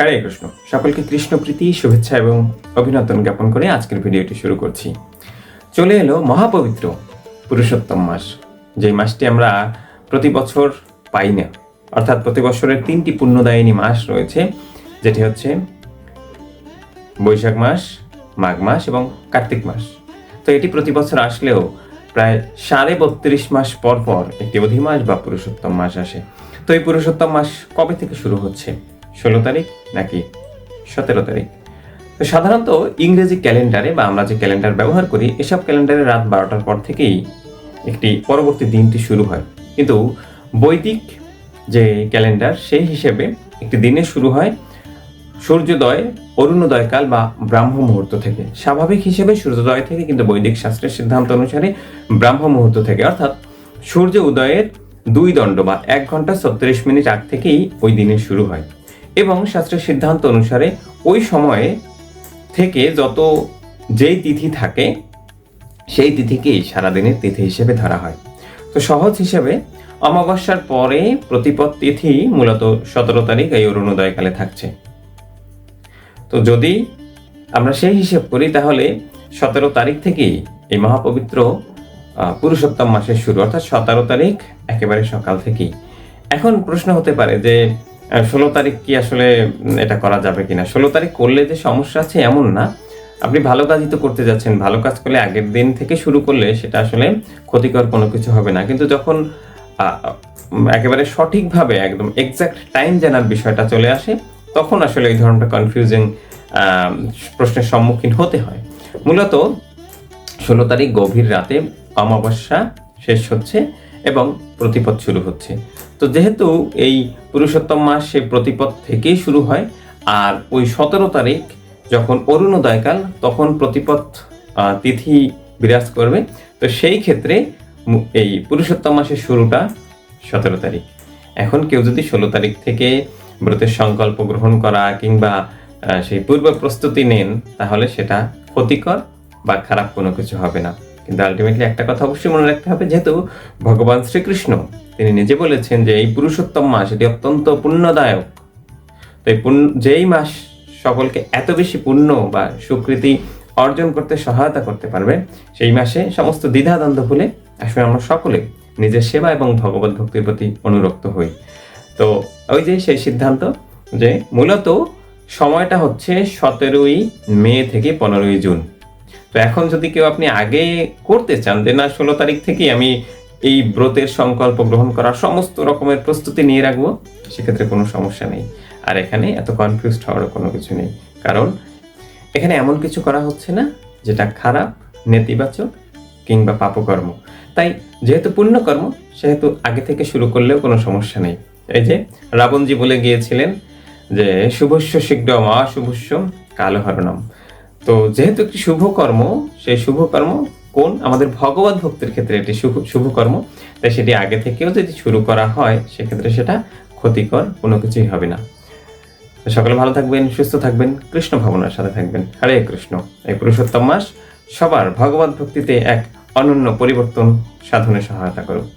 হরে কৃষ্ণ। সকলকে কৃষ্ণ প্রীতি, শুভেচ্ছা এবং অভিনন্দন জ্ঞাপন করে আজকের ভিডিওটি শুরু করছি। চলে এলো মহাপবিত্র পুরুষোত্তম মাস, যে মাসটি আমরা প্রতি বছর পাই না। অর্থাৎ প্রতি বছরের 3টি পুণ্যদায়িনী মাস রয়েছে, যেটি হচ্ছে বৈশাখ মাস, মাঘ মাস এবং কার্তিক মাস। তো এটি প্রতি বছর আসলেও প্রায় 32.5 মাস পর পর একটি অধিমাস বা পুরুষোত্তম মাস আসে। তো এই পুরুষোত্তম মাস কবে থেকে শুরু হচ্ছে? 16 তারিখ নাকি 17 তারিখ? তো সাধারণত ইংরেজি ক্যালেন্ডারে বা আমরা যে ক্যালেন্ডার ব্যবহার করি, এসব ক্যালেন্ডারে রাত 12টার পর থেকেই একটি পরবর্তী দিনটি শুরু হয়। কিন্তু বৈদিক যে ক্যালেন্ডার, সেই হিসেবে একটি দিনে শুরু হয় সূর্যোদয়, অরুণোদয়কাল বা ব্রাহ্ম মুহূর্ত থেকে। স্বাভাবিক হিসেবে সূর্যোদয় থেকে, কিন্তু বৈদিক শাস্ত্রের সিদ্ধান্ত অনুসারে ব্রাহ্ম মুহূর্ত থেকে, অর্থাৎ সূর্য উদয়ের 2 দণ্ড বা 1 ঘন্টা 36 মিনিট আগ থেকেই ওই দিনের শুরু হয়। এবং শাস্ত্রের সিদ্ধান্ত অনুসারে ওই সময়ে থেকে যেই তিথি থাকে, সেই তিথিকেই সারাদিনের তিথি হিসেবে ধরা হয়। তো সহজ হিসেবে অমাবস্যার পরে প্রতিপদ তিথি মূলত 17 তারিখ এই অরুণোদয়কালে থাকছে। তো যদি আমরা সেই হিসেব করি, তাহলে 17 তারিখ থেকেই এই মহাপবিত্র পুরুষোত্তম মাসের শুরু, অর্থাৎ 17 তারিখ একেবারে সকাল থেকেই। এখন প্রশ্ন হতে পারে যে 16 তারিখ কি আসলে এটা করা যাবে কিনা? 16 তারিখ করলে যে সমস্যা আছে এমন না। আপনি ভালো কাজই তো করতে যাচ্ছেন। ভালো কাজ করলে আগের দিন থেকে শুরু করলে সেটা আসলে ক্ষতিকর কোনো কিছু হবে না। কিন্তু যখন একেবারে সঠিকভাবে একদম এক্সাক্ট টাইম জানার বিষয়টা চলে আসে, তখন আসলে এই ধরনের কনফিউজিং প্রশ্নের সম্মুখীন হতে হয়। মূলত 16 তারিখ গভীর রাতে অমাবস্যা শেষ হচ্ছে এবং প্রতিপদ শুরু হচ্ছে। তো যেহেতু এই পুরুষোত্তম মাস সেই প্রতিপদ থেকেই শুরু হয়, আর ওই 17 তারিখ যখন অরুণোদয়কাল, তখন প্রতিপদ তিথি বিরাজ করবে। তো সেই ক্ষেত্রে এই পুরুষোত্তম মাসের শুরুটা 17 তারিখ। এখন কেউ যদি 16 তারিখ থেকে ব্রতের সংকল্প গ্রহণ করা কিংবা সেই পূর্ব প্রস্তুতি নেন, তাহলে সেটা ক্ষতিকর বা খারাপ কোনো কিছু হবে না। কিন্তু আলটিমেটলি একটা কথা অবশ্যই মনে রাখতে হবে, যেহেতু ভগবান শ্রীকৃষ্ণ তিনি নিজে বলেছেন যে এই পুরুষোত্তম মাস এটি অত্যন্ত পুণ্যদায়ক। তো এই যেই মাস সকলকে এত বেশি পুণ্য বা সুকৃতি অর্জন করতে সহায়তা করতে পারবে, সেই মাসে সমস্ত দ্বিধাদ্বন্দ্ব ভুলে আসলে আমরা সকলে নিজের সেবা এবং ভগবত ভক্তির প্রতি অনুরক্ত হই। তো ওই যে সেই সিদ্ধান্ত যে মূলত সময়টা হচ্ছে 17ই মে থেকে 15ই জুন। তো এখন যদি কেউ আপনি আগে করতে চান যে না 16 তারিখ থেকেই আমি এই ব্রতের সংকল্প গ্রহণ করার সমস্ত রকমের প্রস্তুতি নিয়ে রাখবো, সেক্ষেত্রে কোনো সমস্যা নেই। আর এখানে এত কনফিউজড হওয়ার কোনো কিছু নেই, কারণ এখানে এমন কিছু করা হচ্ছে না যেটা খারাপ, নেতিবাচক কিংবা পাপকর্ম। তাই যেহেতু পুণ্যকর্ম, সেহেতু আগে থেকে শুরু করলেও কোনো সমস্যা নেই। এই যে রাবণজি বলে গিয়েছিলেন যে শুভস্য শীঘ্রম অশুভস্য কালহরণম। তো যেহেতু একটি শুভ কর্ম, সেই শুভ কর্ম কোন? আমাদের ভগবত ভক্তির ক্ষেত্রে এটি শুভ কর্ম। তাই সেটি আগে থেকেও যদি শুরু করা হয়, সেক্ষেত্রে সেটা ক্ষতিকর কোনো কিছুই হবে না। সকলে ভালো থাকবেন, সুস্থ থাকবেন, কৃষ্ণ ভাবনার সাথে থাকবেন। হরে কৃষ্ণ। এই পুরুষোত্তম মাস সবার ভগবত ভক্তিতে এক অনন্য পরিবর্তন সাধনে সহায়তা করুক।